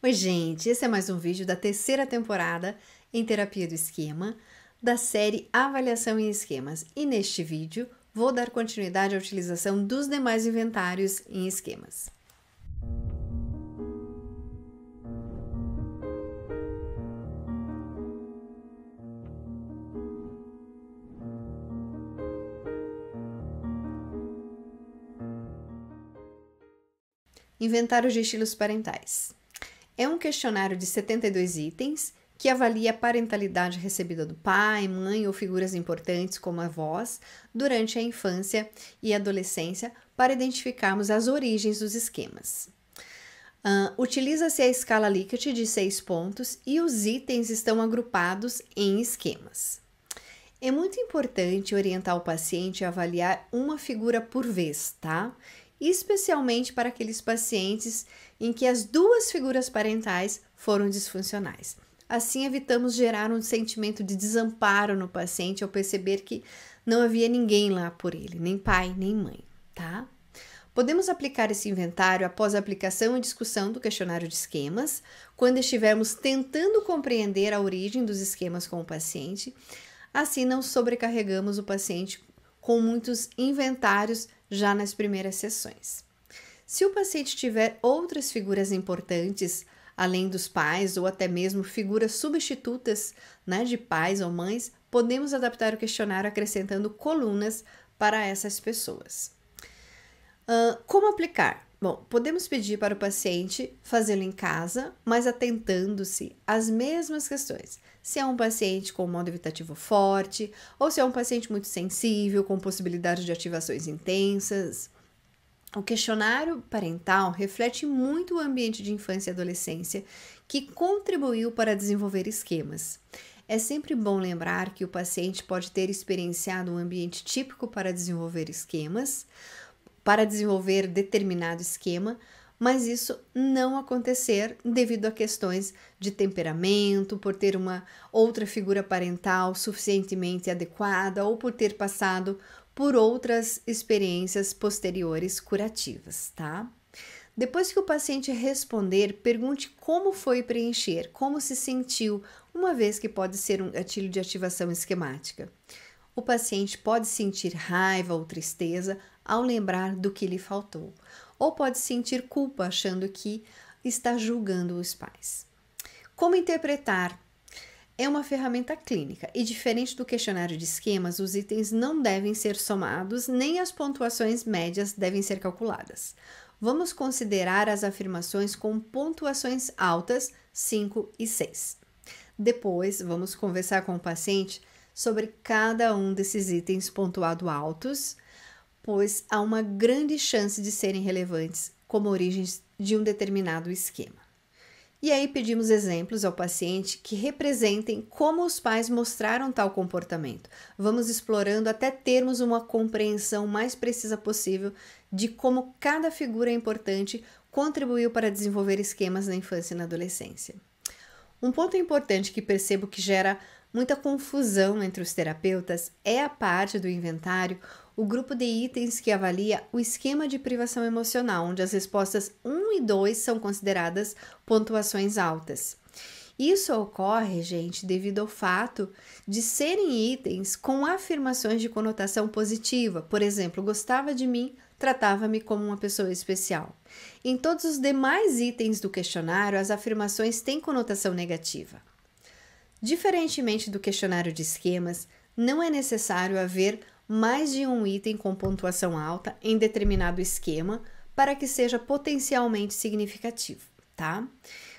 Oi, gente! Esse é mais um vídeo da terceira temporada em Terapia do Esquema, da série Avaliação em Esquemas. E neste vídeo, vou dar continuidade à utilização dos demais inventários em esquemas. Inventário de estilos parentais. É um questionário de 72 itens que avalia a parentalidade recebida do pai, mãe ou figuras importantes como avós durante a infância e adolescência para identificarmos as origens dos esquemas. Utiliza-se a escala Likert de 6 pontos e os itens estão agrupados em esquemas. É muito importante orientar o paciente a avaliar uma figura por vez, tá? Especialmente para aqueles pacientes em que as duas figuras parentais foram disfuncionais. Assim, evitamos gerar um sentimento de desamparo no paciente ao perceber que não havia ninguém lá por ele, nem pai, nem mãe, tá? Podemos aplicar esse inventário após a aplicação e discussão do questionário de esquemas, quando estivermos tentando compreender a origem dos esquemas com o paciente. Assim, não sobrecarregamos o paciente com muitos inventários já nas primeiras sessões. Se o paciente tiver outras figuras importantes, além dos pais ou até mesmo figuras substitutas, de pais ou mães, podemos adaptar o questionário acrescentando colunas para essas pessoas. Como aplicar? Bom, podemos pedir para o paciente fazê-lo em casa, mas atentando-se às mesmas questões. Se é um paciente com modo evitativo forte, ou se é um paciente muito sensível, com possibilidade de ativações intensas. O questionário parental reflete muito o ambiente de infância e adolescência que contribuiu para desenvolver esquemas. É sempre bom lembrar que o paciente pode ter experienciado um ambiente típico para desenvolver esquemas, para desenvolver determinado esquema, mas isso não acontecer devido a questões de temperamento, por ter uma outra figura parental suficientemente adequada ou por ter passado por outras experiências posteriores curativas, tá? Depois que o paciente responder, pergunte como foi preencher, como se sentiu, uma vez que pode ser um gatilho de ativação esquemática. O paciente pode sentir raiva ou tristeza ao lembrar do que lhe faltou, ou pode sentir culpa achando que está julgando os pais. Como interpretar? É uma ferramenta clínica e, diferente do questionário de esquemas, os itens não devem ser somados nem as pontuações médias devem ser calculadas. Vamos considerar as afirmações com pontuações altas, 5 e 6. Depois, vamos conversar com o paciente sobre cada um desses itens pontuado altos, pois há uma grande chance de serem relevantes como origens de um determinado esquema. E aí pedimos exemplos ao paciente que representem como os pais mostraram tal comportamento. Vamos explorando até termos uma compreensão mais precisa possível de como cada figura importante contribuiu para desenvolver esquemas na infância e na adolescência. Um ponto importante que percebo que gera muita confusão entre os terapeutas é a parte do inventário, o grupo de itens que avalia o esquema de privação emocional, onde as respostas 1 e 2 são consideradas pontuações altas. Isso ocorre, gente, devido ao fato de serem itens com afirmações de conotação positiva. Por exemplo, gostava de mim, tratava-me como uma pessoa especial. Em todos os demais itens do questionário, as afirmações têm conotação negativa. Diferentemente do questionário de esquemas, não é necessário haver mais de um item com pontuação alta em determinado esquema para que seja potencialmente significativo, tá?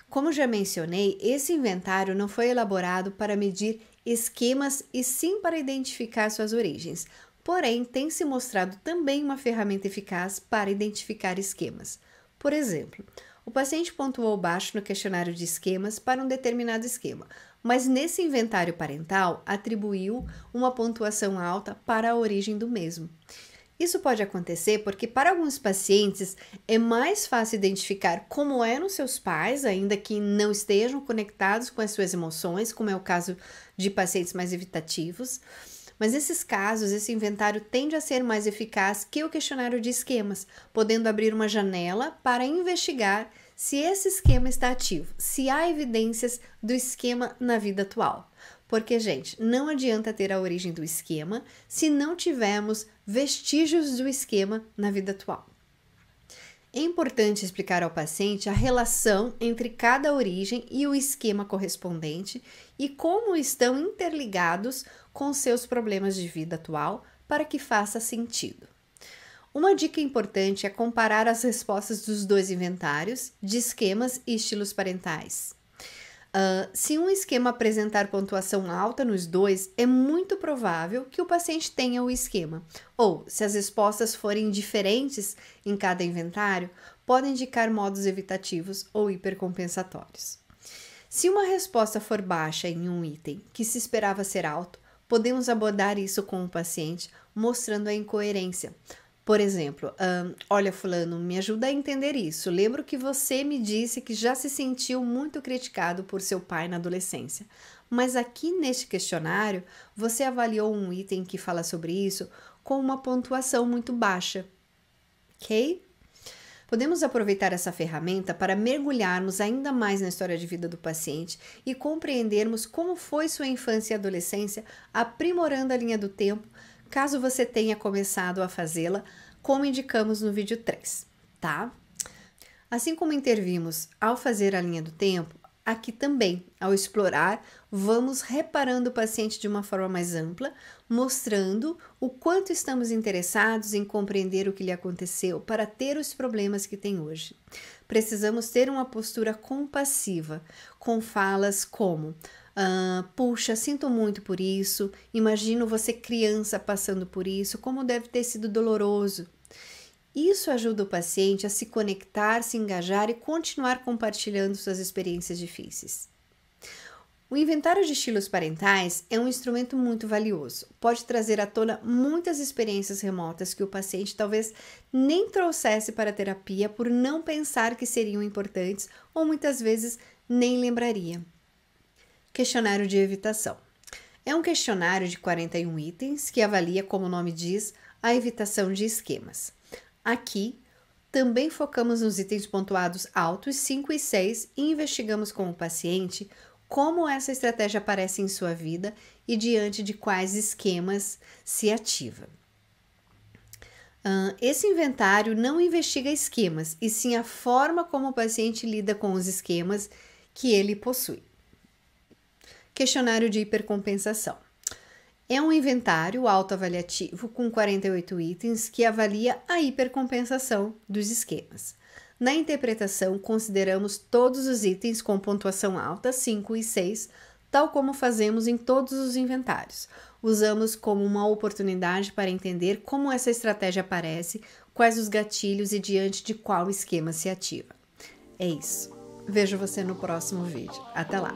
Como já mencionei, esse inventário não foi elaborado para medir esquemas e sim para identificar suas origens. Porém, tem se mostrado também uma ferramenta eficaz para identificar esquemas. Por exemplo, o paciente pontuou baixo no questionário de esquemas para um determinado esquema, mas nesse inventário parental atribuiu uma pontuação alta para a origem do mesmo. Isso pode acontecer porque para alguns pacientes é mais fácil identificar como eram seus pais, ainda que não estejam conectados com as suas emoções, como é o caso de pacientes mais evitativos. Mas nesses casos, esse inventário tende a ser mais eficaz que o questionário de esquemas, podendo abrir uma janela para investigar se esse esquema está ativo, se há evidências do esquema na vida atual. Porque, gente, não adianta ter a origem do esquema se não tivermos vestígios do esquema na vida atual. É importante explicar ao paciente a relação entre cada origem e o esquema correspondente e como estão interligados com seus problemas de vida atual para que faça sentido. Uma dica importante é comparar as respostas dos dois inventários de esquemas e estilos parentais. Se um esquema apresentar pontuação alta nos dois, é muito provável que o paciente tenha o esquema. Ou, se as respostas forem diferentes em cada inventário, podem indicar modos evitativos ou hipercompensatórios. Se uma resposta for baixa em um item que se esperava ser alto, podemos abordar isso com o paciente, mostrando a incoerência. Por exemplo, olha, fulano, me ajuda a entender isso. Lembro que você me disse que já se sentiu muito criticado por seu pai na adolescência. Mas aqui neste questionário, você avaliou um item que fala sobre isso com uma pontuação muito baixa. Ok? Podemos aproveitar essa ferramenta para mergulharmos ainda mais na história de vida do paciente e compreendermos como foi sua infância e adolescência, aprimorando a linha do tempo, caso você tenha começado a fazê-la, como indicamos no vídeo 3, tá? Assim como intervimos ao fazer a linha do tempo, aqui também, ao explorar, vamos reparando o paciente de uma forma mais ampla, mostrando o quanto estamos interessados em compreender o que lhe aconteceu para ter os problemas que tem hoje. Precisamos ter uma postura compassiva, com falas como: puxa, sinto muito por isso, imagino você criança passando por isso, como deve ter sido doloroso. Isso ajuda o paciente a se conectar, se engajar e continuar compartilhando suas experiências difíceis. O inventário de estilos parentais é um instrumento muito valioso. Pode trazer à tona muitas experiências remotas que o paciente talvez nem trouxesse para a terapia por não pensar que seriam importantes ou muitas vezes nem lembraria. Questionário de evitação. É um questionário de 41 itens que avalia, como o nome diz, a evitação de esquemas. Aqui, também focamos nos itens pontuados altos 5 e 6 e investigamos com o paciente como essa estratégia aparece em sua vida e diante de quais esquemas se ativa. Esse inventário não investiga esquemas, e sim a forma como o paciente lida com os esquemas que ele possui. Questionário de hipercompensação. É um inventário autoavaliativo com 48 itens que avalia a hipercompensação dos esquemas. Na interpretação, consideramos todos os itens com pontuação alta, 5 e 6, tal como fazemos em todos os inventários. Usamos como uma oportunidade para entender como essa estratégia aparece, quais os gatilhos e diante de qual esquema se ativa. É isso. Vejo você no próximo vídeo. Até lá!